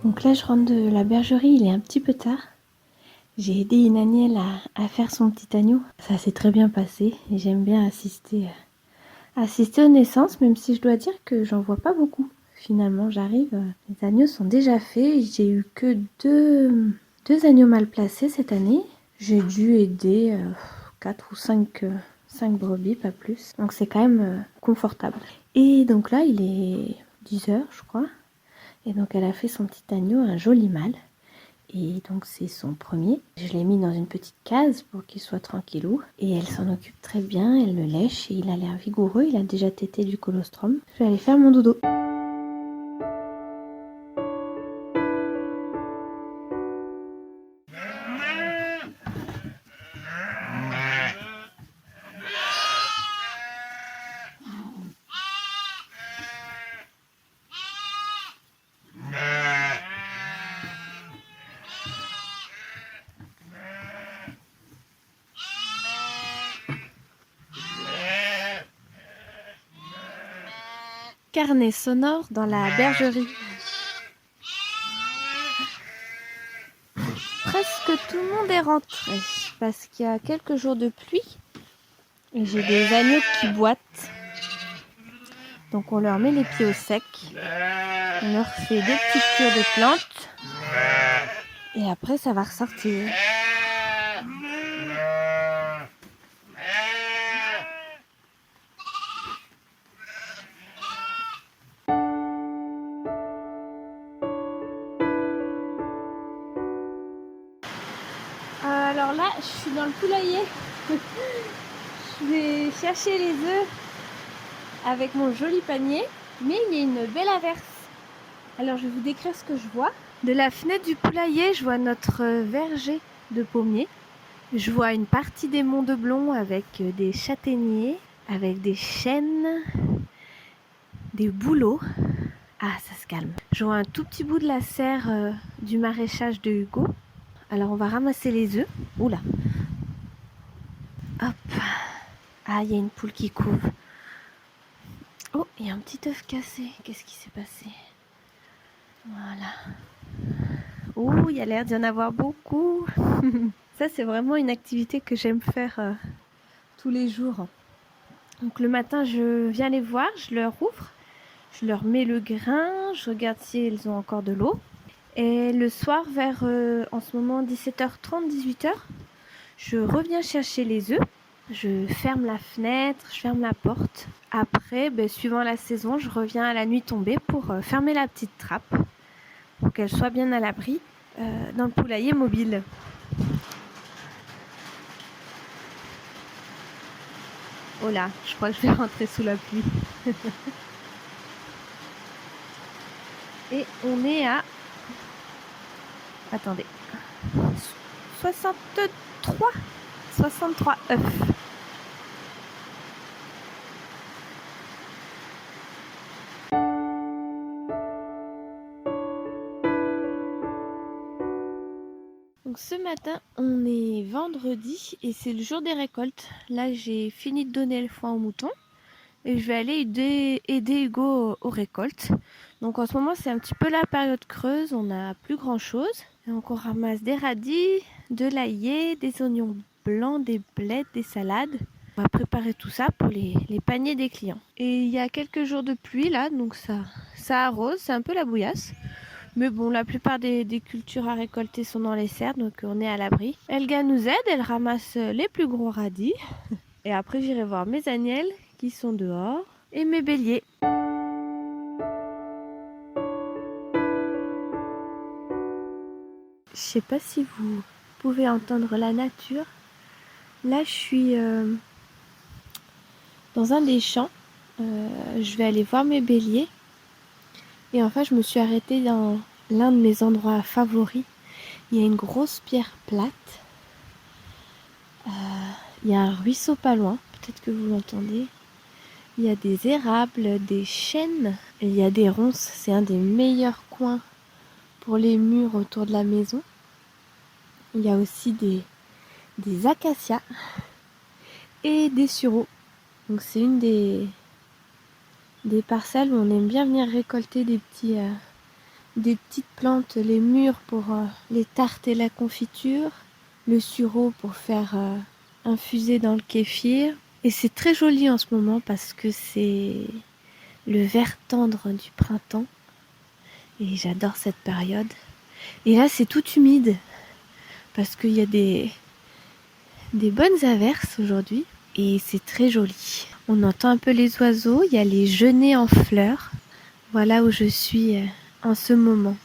Donc là, je rentre de la bergerie, il est un petit peu tard. J'ai aidé Inaniel à faire son petit agneau. Ça s'est très bien passé et j'aime bien assister aux naissances, même si je dois dire que j'en vois pas beaucoup. Finalement, j'arrive, les agneaux sont déjà faits. J'ai eu que deux agneaux mal placés cette année. J'ai dû aider 4 ou 5 brebis, pas plus. Donc c'est quand même confortable. Et donc là, il est 10 heures, je crois. Et donc elle a fait son petit agneau, un joli mâle. Et donc c'est son premier. Je l'ai mis dans une petite case pour qu'il soit tranquillou. Et elle s'en occupe très bien, elle le lèche et il a l'air vigoureux. Il a déjà tété du colostrum. Je vais aller faire mon dodo. Carnet sonore dans la bergerie. Presque tout le monde est rentré parce qu'il y a quelques jours de pluie et j'ai des agneaux qui boitent. Donc on leur met les pieds au sec, on leur fait des petites cures de plantes et après ça va ressortir. Alors là, je suis dans le poulailler. Je vais chercher les œufs avec mon joli panier, mais il y a une belle averse. Alors je vais vous décrire ce que je vois. De la fenêtre du poulailler, je vois notre verger de pommiers. Je vois une partie des monts de Blon avec des châtaigniers, avec des chênes, des bouleaux. Ah, ça se calme. Je vois un tout petit bout de la serre du maraîchage de Hugo. Alors on va ramasser les œufs. Oula. Hop. Ah, il y a une poule qui couve. Oh, il y a un petit œuf cassé. Qu'est-ce qui s'est passé? Voilà. Oh, il y a l'air d'y en avoir beaucoup. Ça, c'est vraiment une activité que j'aime faire tous les jours. Donc le matin, je viens les voir, je leur ouvre, je leur mets le grain, je regarde si elles ont encore de l'eau. Et le soir, vers en ce moment 17h30, 18h, je reviens chercher les œufs. Je ferme la fenêtre, je ferme la porte. Après, suivant la saison, je reviens à la nuit tombée pour fermer la petite trappe pour qu'elle soit bien à l'abri dans le poulailler mobile. Oh là, je crois que je vais rentrer sous la pluie. Et on est à... Attendez. 63 œufs. Donc ce matin, on est vendredi et c'est le jour des récoltes. Là, j'ai fini de donner le foin aux moutons et je vais aller aider Hugo aux récoltes. Donc en ce moment, c'est un petit peu la période creuse, on n'a plus grand chose. Donc on ramasse des radis, de l'ail, des oignons blancs, des blettes, des salades. On va préparer tout ça pour les paniers des clients. Et il y a quelques jours de pluie là, donc ça arrose, c'est un peu la bouillasse. Mais bon, la plupart des cultures à récolter sont dans les serres, donc on est à l'abri. Elga nous aide, elle ramasse les plus gros radis. Et après, j'irai voir mes agnelles qui sont dehors et mes béliers. Je sais pas si vous pouvez entendre la nature. Là, je suis dans un des champs. Je vais aller voir mes béliers. Et enfin, je me suis arrêtée dans l'un de mes endroits favoris. Il y a une grosse pierre plate. Il y a un ruisseau pas loin. Peut-être que vous l'entendez. Il y a des érables, des chênes. Et il y a des ronces. C'est un des meilleurs coins pour les murs autour de la maison. Il y a aussi des acacias et des sureaux. Donc c'est une des parcelles où on aime bien venir récolter des des petites plantes, les mûres pour les tartes et la confiture, le sureau pour faire infuser dans le kéfir. Et c'est très joli en ce moment parce que c'est le vert tendre du printemps. Et j'adore cette période. Et là, c'est tout humide parce qu'il y a des bonnes averses aujourd'hui. Et c'est très joli. On entend un peu les oiseaux. Il y a les genêts en fleurs. Voilà où je suis en ce moment.